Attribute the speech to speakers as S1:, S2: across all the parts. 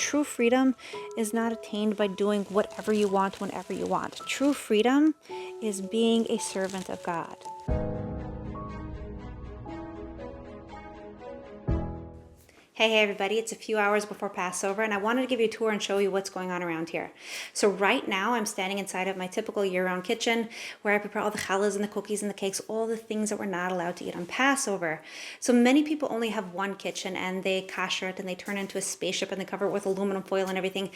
S1: true freedom is not attained by doing whatever you want whenever you want. True freedom is being a servant of God. Hey everybody, it's a few hours before Passover and I wanted to give you a tour and show you what's going on around here. So right now I'm standing inside of my typical year-round kitchen where I prepare all the challahs and the cookies and the cakes, all the things that we're not allowed to eat on Passover. So many people only have one kitchen and they kasher it and they turn it into a spaceship and they cover it with aluminum foil and everything.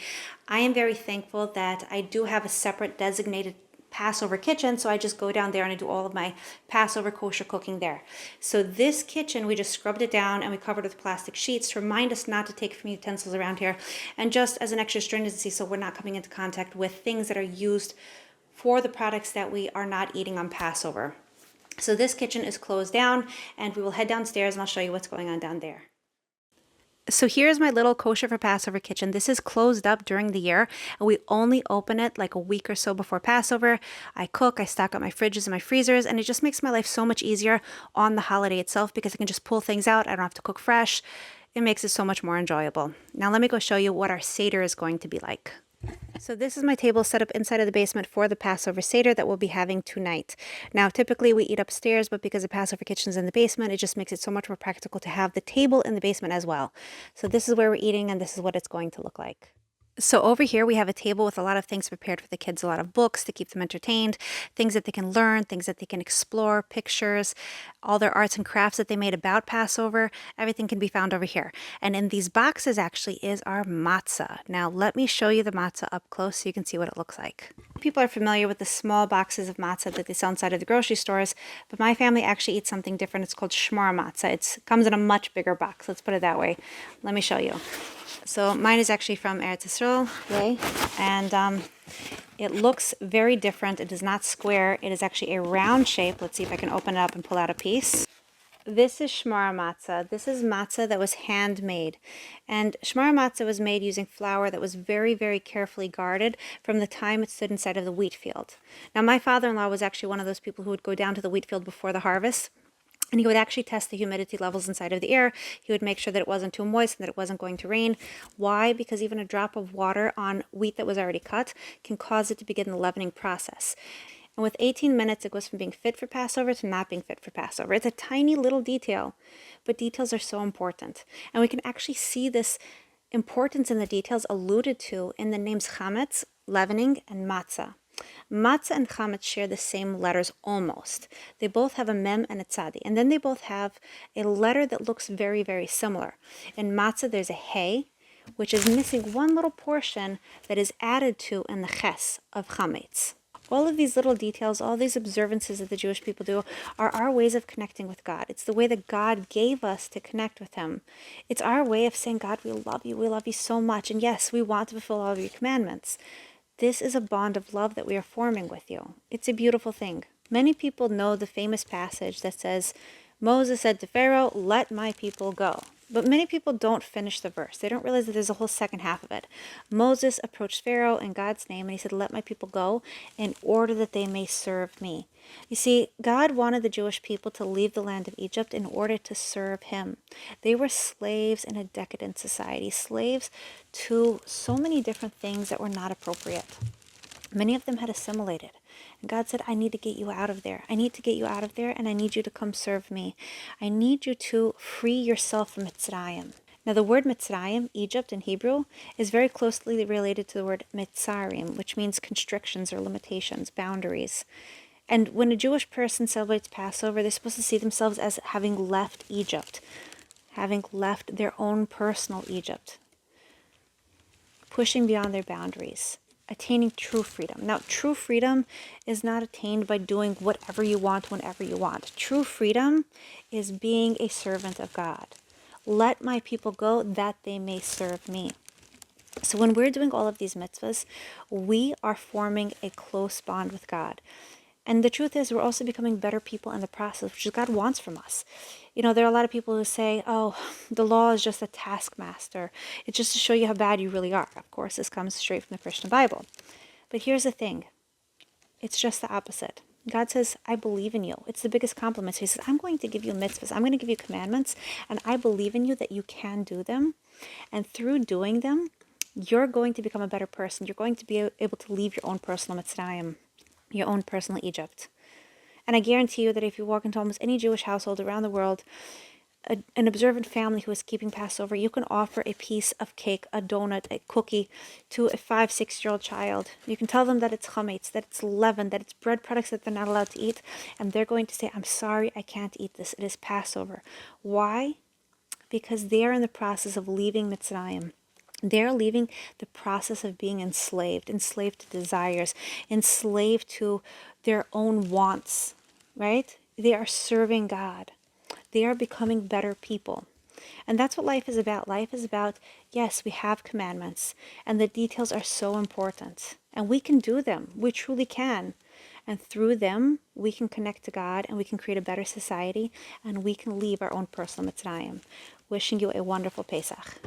S1: I am very thankful that I do have a separate designated Passover kitchen, so I just go down there and I do all of my Passover kosher cooking there. So this kitchen, we just scrubbed it down and we covered it with plastic sheets to remind us not to take from utensils around here, and just as an extra stringency so we're not coming into contact with things that are used for the products that we are not eating on Passover. So this kitchen is closed down and we will head downstairs and I'll show you what's going on down there. So here's my little kosher for Passover kitchen. This is closed up during the year and we only open it like a week or so before Passover. I cook, I stock up my fridges and my freezers, and it just makes my life so much easier on the holiday itself because I can just pull things out. I don't have to cook fresh. It makes it so much more enjoyable. Now let me go show you what our Seder is going to be like. So this is my table set up inside of the basement for the Passover Seder that we'll be having tonight. Now, typically we eat upstairs, but because the Passover kitchen is in the basement, it just makes it so much more practical to have the table in the basement as well. So this is where we're eating and this is what it's going to look like. So over here we have a table with a lot of things prepared for the kids, a lot of books to keep them entertained, things that they can learn, things that they can explore, pictures, all their arts and crafts that they made about Passover. Everything can be found over here. And in these boxes actually is our matzah. Now let me show you the matzah up close so you can see what it looks like. People are familiar with the small boxes of matzah that they sell inside of the grocery stores, but my family actually eats something different. It's called shmar matzah. It comes in a much bigger box. Let's put it that way. Let me show you. So mine is actually from Eretz Yisrael, yay, and it looks very different. It is not square. It is actually a round shape. Let's see if I can open it up and pull out a piece. This is shmar matzah. This is matzah that was handmade. And shmar matzah was made using flour that was very, very carefully guarded from the time it stood inside of the wheat field. Now, my father-in-law was actually one of those people who would go down to the wheat field before the harvest. And he would actually test the humidity levels inside of the air. He would make sure that it wasn't too moist and that it wasn't going to rain. Why? Because even a drop of water on wheat that was already cut can cause it to begin the leavening process. And with 18 minutes, it goes from being fit for Passover to not being fit for Passover. It's a tiny little detail, but details are so important. And we can actually see this importance in the details alluded to in the names chametz, leavening, and matzah. Matzah and chametz share the same letters almost. They both have a mem and a tzadi, and then they both have a letter that looks very, very similar. In matzah, there's a hey, which is missing one little portion that is added to in the ches of chametz. All of these little details, all these observances that the Jewish people do are our ways of connecting with God. It's the way that God gave us to connect with Him. It's our way of saying, God, we love you so much, and yes, we want to fulfill all of your commandments. This is a bond of love that we are forming with you. It's a beautiful thing. Many people know the famous passage that says, Moses said to Pharaoh, let my people go. But many people don't finish the verse. They don't realize that there's a whole second half of it. Moses approached Pharaoh in God's name and he said, let my people go in order that they may serve me. You see, God wanted the Jewish people to leave the land of Egypt in order to serve him. They were slaves in a decadent society, slaves to so many different things that were not appropriate. Many of them had assimilated. And God said, I need to get you out of there. I need to get you out of there, and I need you to come serve me. I need you to free yourself from Mitzrayim. Now, the word Mitzrayim, Egypt in Hebrew, is very closely related to the word Mitzarim, which means constrictions or limitations, boundaries. And when a Jewish person celebrates Passover, they're supposed to see themselves as having left Egypt, having left their own personal Egypt, pushing beyond their boundaries, attaining true freedom. Now, true freedom is not attained by doing whatever you want whenever you want. True freedom is being a servant of God. Let my people go that they may serve me. So when we're doing all of these mitzvahs, we are forming a close bond with God. And the truth is, we're also becoming better people in the process, which is God wants from us. You know, there are a lot of people who say, oh, the law is just a taskmaster. It's just to show you how bad you really are. Of course, this comes straight from the Christian Bible. But here's the thing. It's just the opposite. God says, I believe in you. It's the biggest compliment. He says, I'm going to give you mitzvahs. I'm going to give you commandments, and I believe in you that you can do them. And through doing them, you're going to become a better person. You're going to be able to leave your own personal Mitzrayim, your own personal Egypt. And I guarantee you that if you walk into almost any Jewish household around the world, an observant family who is keeping Passover, you can offer a piece of cake, a donut, a cookie to a 5-6-year-old child. You can tell them that it's chametz, that it's leaven, that it's bread products that they're not allowed to eat, and they're going to say, I'm sorry, I can't eat this. It is Passover. Why? Because they're in the process of leaving Mitzrayim. They're leaving the process of being enslaved to desires, enslaved to their own wants, right? They are serving God. They are becoming better people. And that's what life is about. Life is about, yes, we have commandments, and the details are so important. And we can do them. We truly can. And through them, we can connect to God, and we can create a better society, and we can leave our own personal Mitzrayim. Wishing you a wonderful Pesach.